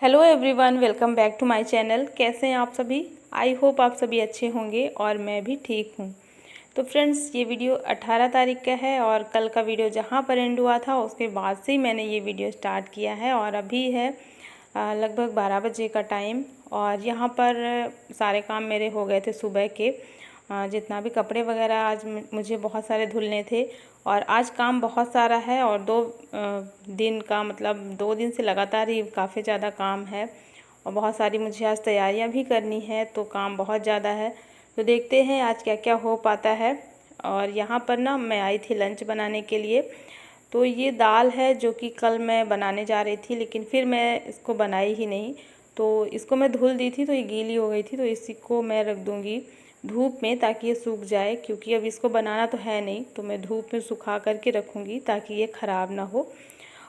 Hello everyone, welcome back to my channel. कैसे हैं आप सभी? आई होप आप सभी अच्छे होंगे और मैं भी ठीक हूँ। तो फ्रेंड्स, ये वीडियो 18 तारीख का है और कल का वीडियो जहाँ पर एंड हुआ था उसके बाद से ही मैंने ये वीडियो स्टार्ट किया है और अभी है लगभग 12 बजे का टाइम। और यहाँ पर सारे काम मेरे हो गए थे सुबह के। जितना भी कपड़े वगैरह आज मुझे बहुत सारे धुलने थे और आज काम बहुत सारा है और दिन का मतलब 2 दिन से लगातार ही काफ़ी ज़्यादा काम है और बहुत सारी मुझे आज तैयारियां भी करनी है, तो काम बहुत ज़्यादा है। तो देखते हैं आज क्या क्या हो पाता है। और यहाँ पर ना मैं आई थी लंच बनाने के लिए। तो ये दाल है जो कि कल मैं बनाने जा रही थी, लेकिन फिर मैं इसको बनाई ही नहीं। तो इसको मैं धुल दी थी तो ये गीली हो गई थी, तो इसी को मैं रख दूँगी धूप में ताकि ये सूख जाए, क्योंकि अब इसको बनाना तो है नहीं, तो मैं धूप में सुखा करके रखूँगी ताकि ये ख़राब ना हो।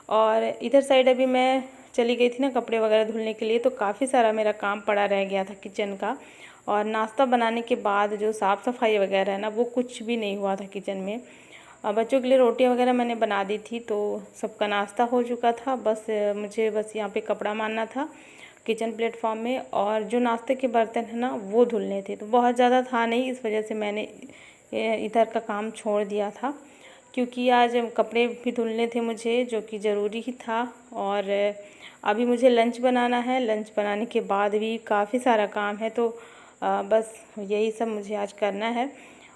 और इधर साइड अभी मैं चली गई थी ना कपड़े वगैरह धुलने के लिए, तो काफ़ी सारा मेरा काम पड़ा रह गया था किचन का। और नाश्ता बनाने के बाद जो साफ़ सफाई वगैरह है ना, वो कुछ भी नहीं हुआ था किचन में। बच्चों के लिए रोटी वगैरह मैंने बना दी थी, तो सबका नाश्ता हो चुका था। मुझे यहाँ पे कपड़ा मारना था किचन प्लेटफॉर्म में, और जो नाश्ते के बर्तन है ना वो धुलने थे। तो बहुत ज़्यादा था नहीं, इस वजह से मैंने इधर का काम छोड़ दिया था, क्योंकि आज कपड़े भी धुलने थे मुझे, जो कि ज़रूरी ही था। और अभी मुझे लंच बनाना है, लंच बनाने के बाद भी काफ़ी सारा काम है, तो बस यही सब मुझे आज करना है।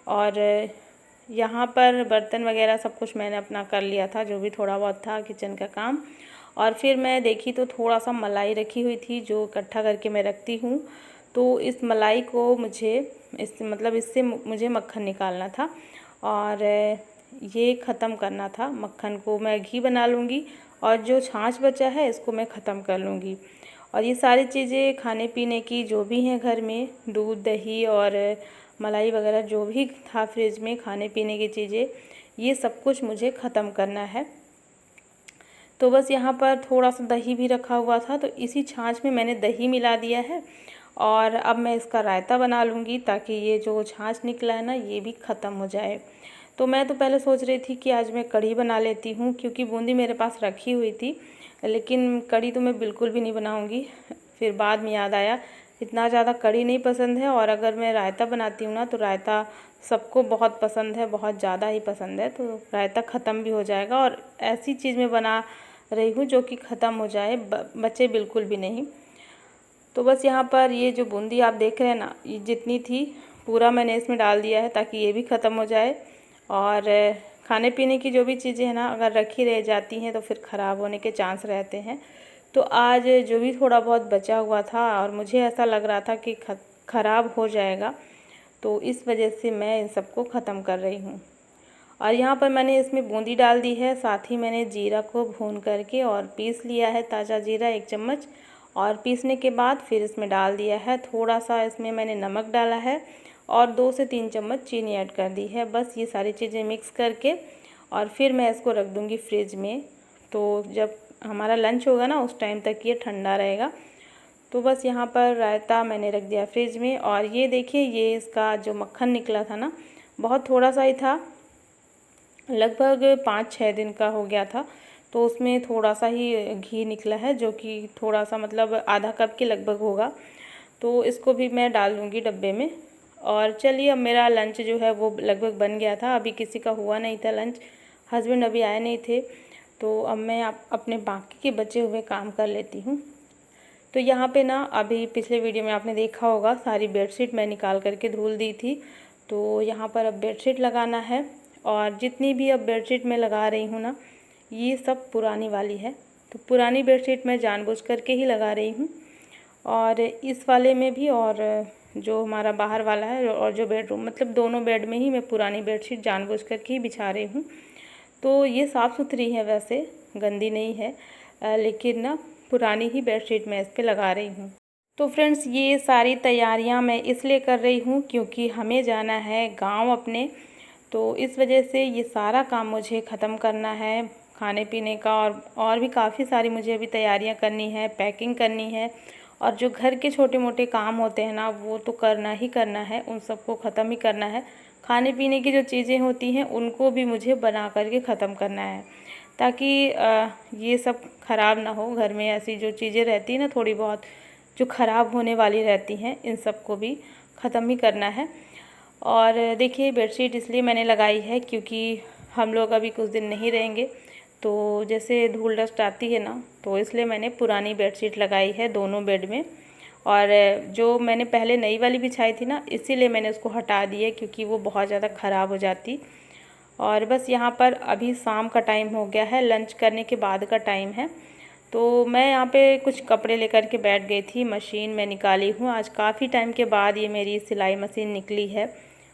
और यहाँ पर बर्तन वगैरह सब कुछ मैंने अपना कर लिया था, जो भी थोड़ा बहुत था किचन का काम। और फिर मैं देखी तो थोड़ा सा मलाई रखी हुई थी जो इकट्ठा करके मैं रखती हूँ। तो इस मलाई को इससे मुझे मक्खन निकालना था और ये ख़त्म करना था। मक्खन को मैं घी बना लूँगी और जो छाछ बचा है इसको मैं ख़त्म कर लूँगी। और ये सारी चीज़ें खाने पीने की जो भी हैं घर में, दूध दही और मलाई वगैरह जो भी था फ्रिज में खाने पीने की चीज़ें, ये सब कुछ मुझे ख़त्म करना है। तो बस यहाँ पर थोड़ा सा दही भी रखा हुआ था, तो इसी छाछ में मैंने दही मिला दिया है और अब मैं इसका रायता बना लूँगी ताकि ये जो छाछ निकला है ना ये भी ख़त्म हो जाए। तो मैं तो पहले सोच रही थी कि आज मैं कढ़ी बना लेती हूँ, क्योंकि बूंदी मेरे पास रखी हुई थी, लेकिन कढ़ी तो मैं बिल्कुल भी नहीं बनाऊँगी। फिर बाद में याद आया इतना ज़्यादा कढ़ी नहीं पसंद है, और अगर मैं रायता बनाती हूँ ना तो रायता सबको बहुत पसंद है, बहुत ज़्यादा ही पसंद है, तो रायता ख़त्म भी हो जाएगा। और ऐसी चीज़ मैं बना रही हूँ जो कि ख़त्म हो जाए, बचे बिल्कुल भी नहीं। तो बस यहाँ पर ये जो बूंदी आप देख रहे हैं ना, ये जितनी थी पूरा मैंने इसमें डाल दिया है ताकि ये भी ख़त्म हो जाए। और खाने पीने की जो भी चीज़ें हैं ना, अगर रखी रह जाती हैं तो फिर ख़राब होने के चांस रहते हैं। तो आज जो भी थोड़ा बहुत बचा हुआ था और मुझे ऐसा लग रहा था कि ख़राब हो जाएगा, तो इस वजह से मैं इन सबको ख़त्म कर रही हूँ। और यहाँ पर मैंने इसमें बूंदी डाल दी है, साथ ही मैंने जीरा को भून करके और पीस लिया है, ताज़ा जीरा 1 चम्मच। और पीसने के बाद फिर इसमें डाल दिया है थोड़ा सा, इसमें मैंने नमक डाला है और 2 से 3 चम्मच चीनी ऐड कर दी है। बस ये सारी चीज़ें मिक्स करके और फिर मैं इसको रख दूँगी फ्रिज में। तो जब हमारा लंच होगा ना उस टाइम तक ये ठंडा रहेगा। तो बस यहाँ पर रायता मैंने रख दिया फ्रिज में। और ये देखिए, ये इसका जो मक्खन निकला था ना, बहुत थोड़ा सा ही था, लगभग 5-6 दिन का हो गया था। तो उसमें थोड़ा सा ही घी निकला है, जो कि थोड़ा सा मतलब आधा कप के लगभग होगा। तो इसको भी मैं डाल दूँगी डब्बे में। और चलिए, अब मेरा लंच जो है वो लगभग बन गया था, अभी किसी का हुआ नहीं था लंच, हस्बैंड अभी आए नहीं थे। तो अब मैं अपने बाकी के बचे हुए काम कर लेती हूँ। तो यहाँ पे ना, अभी पिछले वीडियो में आपने देखा होगा सारी बेडशीट मैं निकाल करके धुल दी थी। तो यहाँ पर अब बेडशीट लगाना है, और जितनी भी अब बेडशीट मैं लगा रही हूँ ना, ये सब पुरानी वाली है। तो पुरानी बेडशीट मैं जानबूझ करके ही लगा रही हूँ, और इस वाले में भी, और जो हमारा बाहर वाला है और जो बेडरूम, मतलब दोनों बेड में ही मैं पुरानी बेडशीट जानबूझ करके ही बिछा रही हूँ। तो ये साफ़ सुथरी है, वैसे गंदी नहीं है, लेकिन ना पुरानी ही बेडशीट मैं इस पर लगा रही हूँ। तो फ्रेंड्स, ये सारी तैयारियाँ मैं इसलिए कर रही हूँ क्योंकि हमें जाना है गांव अपने। तो इस वजह से ये सारा काम मुझे ख़त्म करना है, खाने पीने का, और भी काफ़ी सारी मुझे अभी तैयारियां करनी है, पैकिंग करनी है। और जो घर के छोटे मोटे काम होते हैं ना, वो तो करना ही करना है, उन सबको ख़त्म ही करना है। खाने पीने की जो चीज़ें होती हैं उनको भी मुझे बना करके ख़त्म करना है। ताकि ये सब ख़राब ना हो। घर में ऐसी जो चीज़ें रहती हैं ना थोड़ी बहुत जो ख़राब होने वाली रहती हैं, इन सब को भी ख़त्म ही करना है। और देखिए बेडशीट इसलिए मैंने लगाई है क्योंकि हम लोग अभी कुछ दिन नहीं रहेंगे, तो जैसे धूल डस्ट आती है ना, तो इसलिए मैंने पुरानी बेडशीट लगाई है दोनों बेड में। और जो मैंने पहले नई वाली बिछाई थी ना, इसीलिए मैंने उसको हटा दी है क्योंकि वो बहुत ज़्यादा ख़राब हो जाती। और बस यहाँ पर अभी शाम का टाइम हो गया है, लंच करने के बाद का टाइम है। तो मैं यहाँ पे कुछ कपड़े लेकर के बैठ गई थी, मशीन में निकाली हूँ। आज काफ़ी टाइम के बाद ये मेरी सिलाई मशीन निकली है।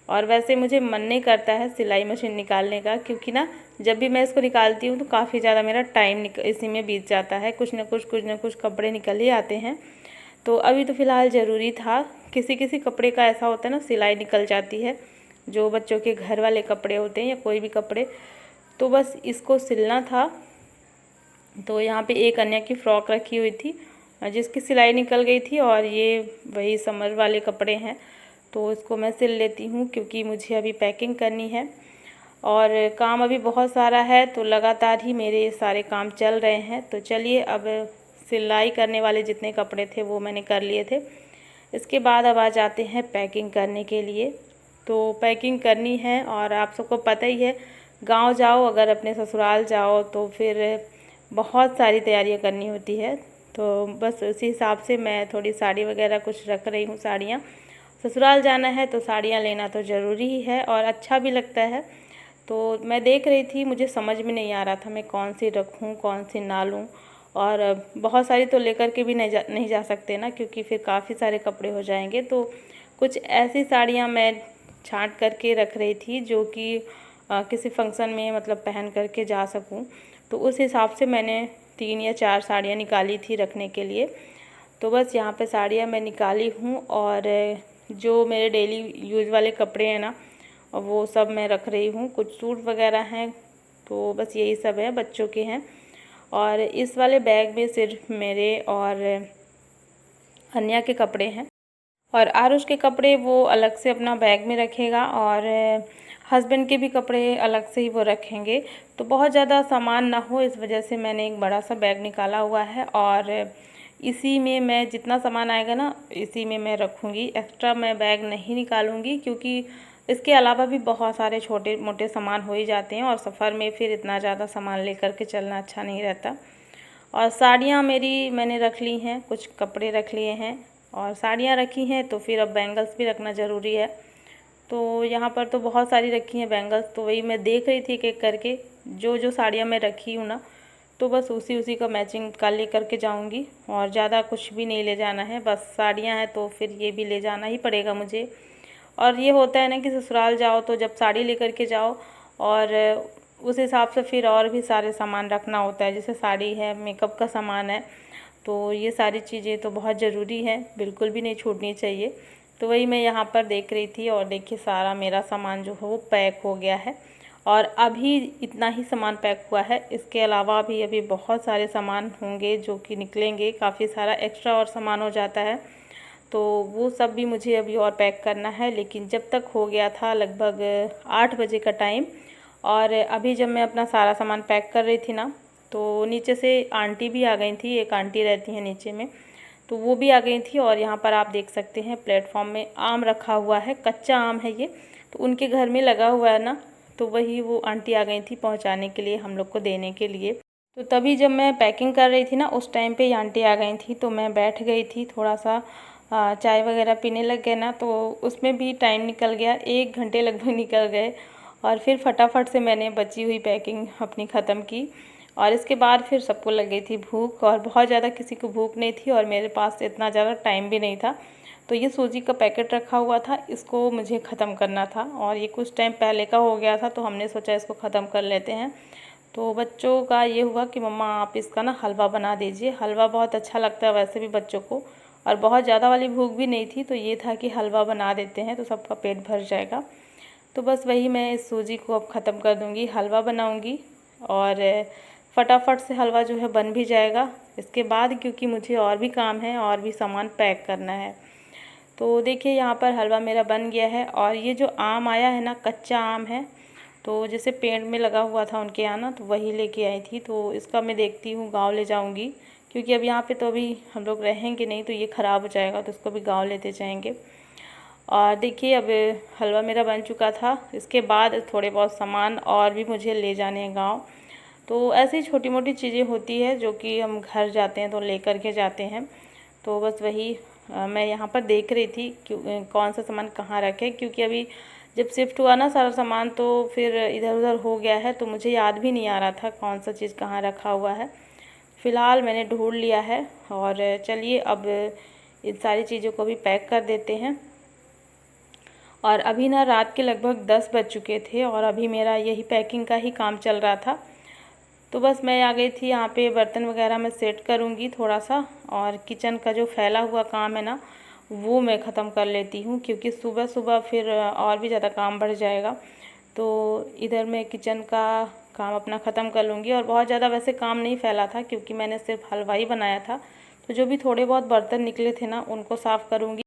और वैसे मुझे मन नहीं करता है सिलाई मशीन निकालने का, क्योंकि ना जब भी मैं इसको निकालती हूँ तो काफ़ी ज़्यादा मेरा टाइम इसी में बीत जाता है। कुछ ना कुछ कपड़े निकल ही आते हैं। तो अभी तो फ़िलहाल ज़रूरी था। किसी किसी कपड़े का ऐसा होता है ना, सिलाई निकल जाती है, जो बच्चों के घर वाले कपड़े होते हैं या कोई भी कपड़े, तो बस इसको सिलना था। तो यहाँ पे एक अन्य की फ़्रॉक रखी हुई थी जिसकी सिलाई निकल गई थी, और ये वही समर वाले कपड़े हैं, तो इसको मैं सिल लेती हूँ क्योंकि मुझे अभी पैकिंग करनी है और काम अभी बहुत सारा है। तो लगातार ही मेरे सारे काम चल रहे हैं। तो चलिए, अब सिलाई करने वाले जितने कपड़े थे वो मैंने कर लिए थे। इसके बाद अब आ जाते हैं पैकिंग करने के लिए। तो पैकिंग करनी है, और आप सबको पता ही है, गांव जाओ अगर अपने ससुराल जाओ तो फिर बहुत सारी तैयारियां करनी होती है। तो बस उसी हिसाब से मैं थोड़ी साड़ी वगैरह कुछ रख रही हूँ। साड़ियाँ, ससुराल जाना है तो साड़ियाँ लेना तो ज़रूरी ही है और अच्छा भी लगता है। तो मैं देख रही थी, मुझे समझ में नहीं आ रहा था मैं कौन सी रखूँ कौन सी ना लूँ। और बहुत सारी तो लेकर के भी नहीं जा सकते ना, क्योंकि फिर काफ़ी सारे कपड़े हो जाएंगे। तो कुछ ऐसी साड़ियाँ मैं छांट करके रख रही थी जो कि किसी फंक्शन में मतलब पहन करके जा सकूं। तो उस हिसाब से मैंने 3 या 4 साड़ियाँ निकाली थी रखने के लिए। तो बस यहाँ पे साड़ियाँ मैं निकाली हूँ, और जो मेरे डेली यूज़ वाले कपड़े हैं ना, वो सब मैं रख रही हूँ। कुछ सूट वगैरह हैं, तो बस यही सब है, बच्चों के हैं। और इस वाले बैग में सिर्फ मेरे और अन्या के कपड़े हैं, और आरुष के कपड़े वो अलग से अपना बैग में रखेगा, और हस्बैंड के भी कपड़े अलग से ही वो रखेंगे। तो बहुत ज़्यादा सामान ना हो, इस वजह से मैंने एक बड़ा सा बैग निकाला हुआ है, और इसी में मैं जितना सामान आएगा ना, इसी में मैं रखूँगी। एक्स्ट्रा मैं बैग नहीं निकालूँगी, क्योंकि इसके अलावा भी बहुत सारे छोटे मोटे सामान हो ही जाते हैं, और सफ़र में फिर इतना ज़्यादा सामान लेकर के चलना अच्छा नहीं रहता। और साड़ियाँ मेरी मैंने रख ली हैं, कुछ कपड़े रख लिए हैं, और साड़ियाँ रखी हैं, तो फिर अब बैंगल्स भी रखना ज़रूरी है। तो यहाँ पर तो बहुत सारी रखी हैं बैंगल्स, तो वही मैं देख रही थी एक एक करके जो जो साड़ियाँ मैं रखी हूँ ना, तो बस उसी का मैचिंग का ले करके जाऊँगी, और ज़्यादा कुछ भी नहीं ले जाना है। बस साड़ियाँ हैं तो फिर ये भी ले जाना ही पड़ेगा मुझे। और ये होता है ना कि ससुराल जाओ तो जब साड़ी लेकर के जाओ, और उस हिसाब से फिर और भी सारे सामान रखना होता है, जैसे साड़ी है, मेकअप का सामान है, तो ये सारी चीज़ें तो बहुत ज़रूरी है, बिल्कुल भी नहीं छूटनी चाहिए। तो वही मैं यहाँ पर देख रही थी, और देखिए सारा मेरा सामान जो है वो पैक हो गया है, और अभी इतना ही सामान पैक हुआ है। इसके अलावा भी अभी बहुत सारे सामान होंगे जो कि निकलेंगे, काफ़ी सारा एक्स्ट्रा और सामान हो जाता है, तो वो सब भी मुझे अभी और पैक करना है। लेकिन जब तक हो गया था लगभग 8 बजे का टाइम, और अभी जब मैं अपना सारा सामान पैक कर रही थी ना, तो नीचे से आंटी भी आ गई थी। एक आंटी रहती हैं नीचे में, तो वो भी आ गई थी। और यहाँ पर आप देख सकते हैं प्लेटफॉर्म में आम रखा हुआ है, कच्चा आम है ये, तो उनके घर में लगा हुआ है ना, तो वही वो आंटी आ गई थी पहुँचाने के लिए, हम लोग को देने के लिए। तो तभी जब मैं पैकिंग कर रही थी ना, उस टाइम पे ये आंटी आ गई थी, तो मैं बैठ गई थी थोड़ा सा चाय वगैरह पीने लग गए ना, तो उसमें भी टाइम निकल गया, 1 घंटे लगभग निकल गए। और फिर फटाफट से मैंने बची हुई पैकिंग अपनी ख़त्म की, और इसके बाद फिर सबको लग गई थी भूख, और बहुत ज़्यादा किसी को भूख नहीं थी, और मेरे पास इतना ज़्यादा टाइम भी नहीं था। तो ये सूजी का पैकेट रखा हुआ था, इसको मुझे ख़त्म करना था, और ये कुछ टाइम पहले का हो गया था, तो हमने सोचा इसको ख़त्म कर लेते हैं। तो बच्चों का ये हुआ कि मम्मा आप इसका ना हलवा बना दीजिए। हलवा बहुत अच्छा लगता है वैसे भी बच्चों को, और बहुत ज़्यादा वाली भूख भी नहीं थी, तो ये था कि हलवा बना देते हैं तो सबका पेट भर जाएगा। तो बस वही मैं इस सूजी को अब ख़त्म कर दूँगी, हलवा बनाऊँगी, और फटाफट से हलवा जो है बन भी जाएगा। इसके बाद क्योंकि मुझे और भी काम है, और भी सामान पैक करना है। तो देखिए यहाँ पर हलवा मेरा बन गया है, और ये जो आम आया है ना, कच्चा आम है, तो जैसे पेड़ में लगा हुआ था उनके यहाँ ना, तो वही लेके आई थी। तो इसका मैं देखती हूँ गाँव ले जाऊँगी, क्योंकि अब यहाँ पे तो अभी हम लोग रहेंगे नहीं, तो ये ख़राब हो जाएगा, तो इसको भी गाँव लेते जाएंगे। और देखिए अब हलवा मेरा बन चुका था। इसके बाद थोड़े बहुत सामान और भी मुझे ले जाने हैं गाँव। तो ऐसी छोटी मोटी चीज़ें होती है जो कि हम घर जाते हैं तो ले कर के जाते हैं। तो बस वही मैं यहाँ पर देख रही थी कौन सा सामान कहाँ रखे, क्योंकि अभी जब शिफ्ट हुआ ना सारा सामान, तो फिर इधर उधर हो गया है, तो मुझे याद भी नहीं आ रहा था कौन सा चीज़ कहाँ रखा हुआ है। फ़िलहाल मैंने ढूंढ लिया है। और चलिए अब इन सारी चीज़ों को भी पैक कर देते हैं। और अभी ना रात के लगभग 10 बज चुके थे और अभी मेरा यही पैकिंग का ही काम चल रहा था। तो बस मैं आ गई थी यहाँ पे, बर्तन वगैरह मैं सेट करूँगी थोड़ा सा, और किचन का जो फैला हुआ काम है ना वो मैं ख़त्म कर लेती हूँ, क्योंकि सुबह सुबह फिर और भी ज़्यादा काम बढ़ जाएगा। तो इधर मैं किचन का काम अपना ख़त्म कर लूँगी। और बहुत ज़्यादा वैसे काम नहीं फैला था, क्योंकि मैंने सिर्फ हलवा ही बनाया था। तो जो भी थोड़े बहुत बर्तन निकले थे ना उनको साफ़ करूँगी।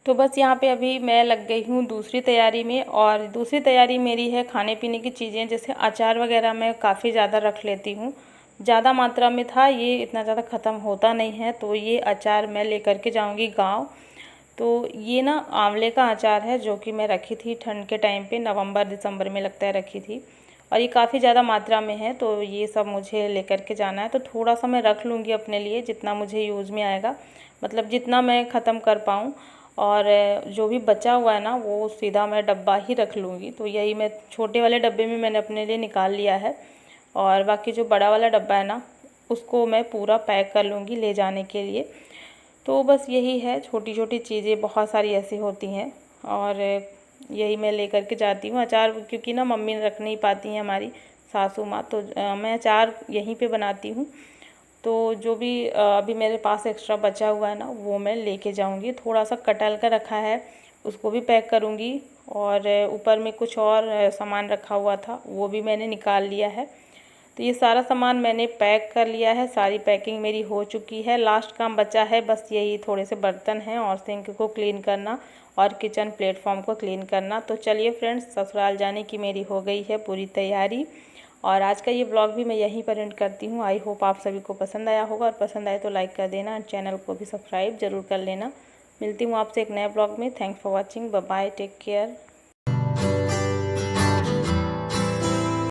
तो बस यहाँ पे अभी मैं लग गई हूँ दूसरी तैयारी में। और दूसरी तैयारी मेरी है खाने पीने की चीज़ें, जैसे अचार वगैरह मैं काफ़ी ज़्यादा रख लेती हूँ। ज़्यादा मात्रा में था, ये इतना ज़्यादा ख़त्म होता नहीं है, तो ये अचार मैं लेकर के जाऊँगी गाँव। तो ये ना आंवले का अचार है, जो कि मैं रखी थी ठंड के टाइम पे, नवंबर दिसंबर में लगता है रखी थी। और ये काफ़ी ज़्यादा मात्रा में है, तो ये सब मुझे लेकर के जाना है। तो थोड़ा सा मैं रख लूँगी अपने लिए, जितना मुझे यूज़ में आएगा, मतलब जितना मैं ख़त्म कर पाऊँ। और जो भी बचा हुआ है ना वो सीधा मैं डब्बा ही रख लूँगी। तो यही मैं छोटे वाले डब्बे में मैंने अपने लिए निकाल लिया है। और बाकी जो बड़ा वाला डब्बा है ना उसको मैं पूरा पैक कर लूँगी ले जाने के लिए। तो बस यही है, छोटी छोटी चीज़ें बहुत सारी ऐसी होती हैं। और यही मैं लेकर के जाती हूँ अचार, क्योंकि ना मम्मी रख नहीं पाती हैं हमारी सासू माँ, तो मैं अचार यहीं पे बनाती हूँ। तो जो भी अभी मेरे पास एक्स्ट्रा बचा हुआ है ना वो मैं लेके जाऊंगी। थोड़ा सा कटहल का रखा है, उसको भी पैक करूंगी। और ऊपर में कुछ और सामान रखा हुआ था वो भी मैंने निकाल लिया है। तो ये सारा सामान मैंने पैक कर लिया है, सारी पैकिंग मेरी हो चुकी है। लास्ट काम बचा है बस यही, थोड़े से बर्तन हैं और सिंक को क्लीन करना और किचन प्लेटफॉर्म को क्लीन करना। तो चलिए फ्रेंड्स, ससुराल जाने की मेरी हो गई है पूरी तैयारी। और आज का ये ब्लॉग भी मैं यहीं पर एंड करती हूँ। आई होप आप सभी को पसंद आया होगा, और पसंद आए तो लाइक कर देना और चैनल को भी सब्सक्राइब ज़रूर कर लेना। मिलती हूँ आपसे एक नए ब्लॉग में। Thanks for watching, bye bye, take care.